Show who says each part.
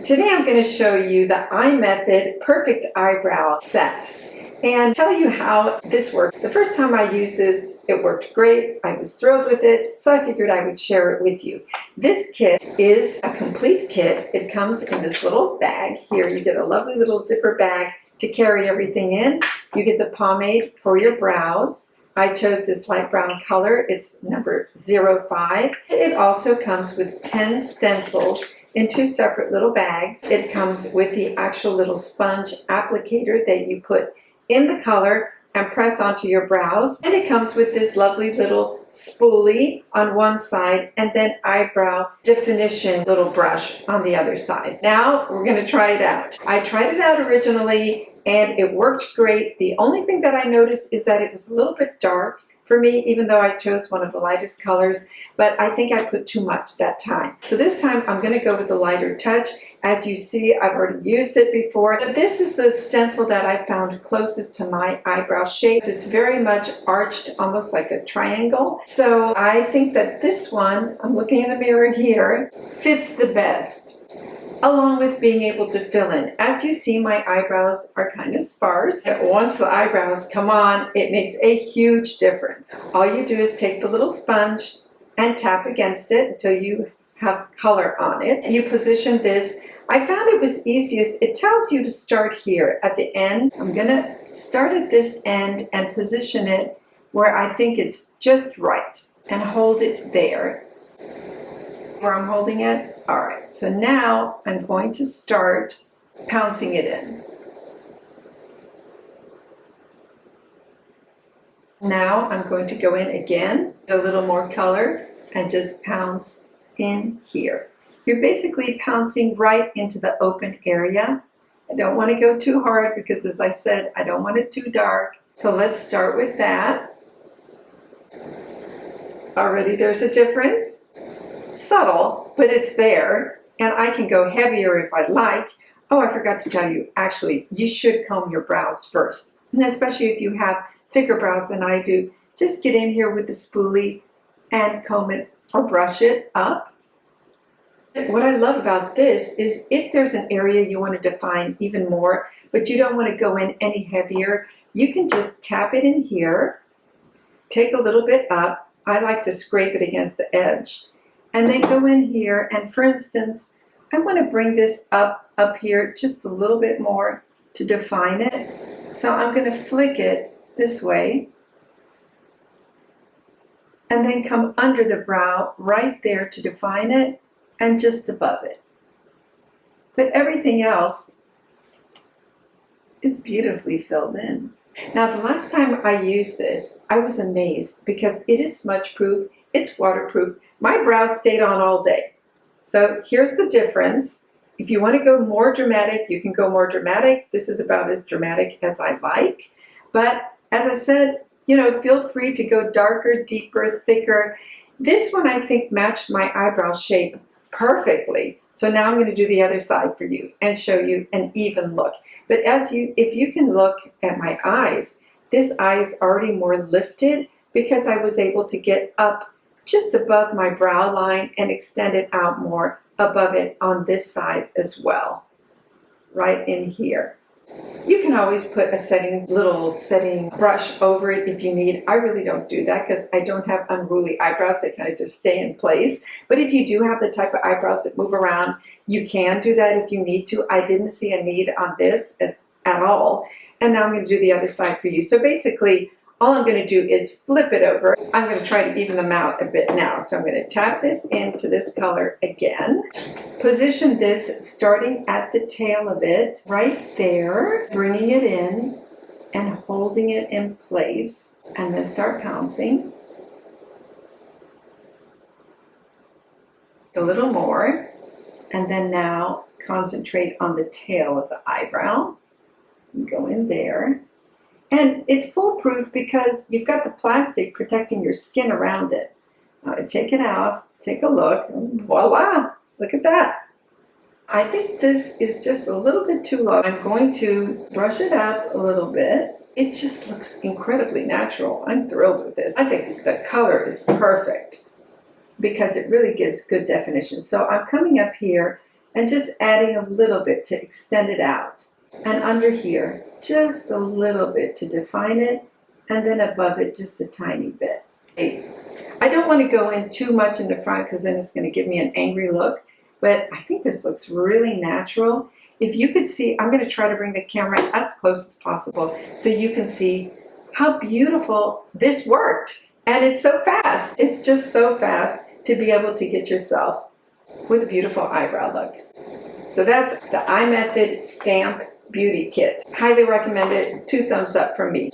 Speaker 1: Today I'm going to show you the iMethod Perfect Eyebrow Set and tell you how this worked. The first time I used this, it worked great. I was thrilled with it, so I figured I would share it with you. This kit is a complete kit. It comes in this little bag. Here you get a lovely little zipper bag to carry everything in. You get the pomade for your brows. I chose this light brown color. It's number 05. It also comes with 10 stencils in 2 separate little bags. It comes with the actual little sponge applicator that you put in the color and press onto your brows. And it comes with this lovely little spoolie on one side and then eyebrow definition little brush on the other side. Now we're going to try it out. I tried it out originally and it worked great. The only thing that I noticed is that it was a little bit dark for me, even though I chose one of the lightest colors, but I think I put too much that time. So this time I'm going to go with a lighter touch. As you see, I've already used it before. But this is the stencil that I found closest to my eyebrow shape. It's very much arched, almost like a triangle. So I think that this one, I'm looking in the mirror here, fits the best, along with being able to fill in. As you see, my eyebrows are kind of sparse. Once the eyebrows come on, it makes a huge difference. All you do is take the little sponge and tap against it until you have color on it. You position this. I found it was easiest. It tells you to start here at the end. I'm gonna start at this end and position it where I think it's just right and hold it there. Where I'm holding it? All right, so now I'm going to start pouncing it in. Now I'm going to go in again, a little more color, and just pounce in here. You're basically pouncing right into the open area. I don't want to go too hard because, as I said, I don't want it too dark. So let's start with that. Already there's a difference. Subtle, but it's there, and I can go heavier if I like. Oh, I forgot to tell you, actually, you should comb your brows first, and especially if you have thicker brows than I do. Just get in here with the spoolie and comb it or brush it up. What I love about this is if there's an area you want to define even more, but you don't want to go in any heavier, you can just tap it in here, take a little bit up. I like to scrape it against the edge. And then go in here, and for instance, I want to bring this up here just a little bit more to define it. So I'm going to flick it this way, and then come under the brow right there to define it, and just above it. But everything else is beautifully filled in. Now, the last time I used this, I was amazed because it is smudge proof, it's waterproof. My brows stayed on all day. So here's the difference. If you want to go more dramatic, you can go more dramatic. This is about as dramatic as I like. But as I said, feel free to go darker, deeper, thicker. This one I think matched my eyebrow shape perfectly. So now I'm going to do the other side for you and show you an even look. But if you can look at my eyes, this eye is already more lifted because I was able to get up just above my brow line and extend it out more above it on this side as well, right in here. You can always put a little setting brush over it if you need. I really don't do that because I don't have unruly eyebrows. They kind of just stay in place. But if you do have the type of eyebrows that move around, you can do that if you need to. I didn't see a need on this at all. And now I'm going to do the other side for you. So basically, all I'm going to do is flip it over. I'm going to try to even them out a bit now. So I'm going to tap this into this color again. Position this starting at the tail of it, right there, bringing it in and holding it in place, and then start pouncing. A little more, and then now concentrate on the tail of the eyebrow. Go in there. And it's foolproof because you've got the plastic protecting your skin around it. Now I take it off, take a look, and voila, look at that. I think this is just a little bit too low. I'm going to brush it up a little bit. It just looks incredibly natural. I'm thrilled with this. I think the color is perfect because it really gives good definition. So I'm coming up here and just adding a little bit to extend it out. And under here, just a little bit to define it, and then above it, just a tiny bit. I don't want to go in too much in the front because then it's going to give me an angry look, but I think this looks really natural. If you could see, I'm going to try to bring the camera as close as possible so you can see how beautiful this worked. And it's so fast. It's just so fast to be able to get yourself with a beautiful eyebrow look. So that's the iMethod Stamp Beauty Kit. Highly recommend it. 2 thumbs up from me.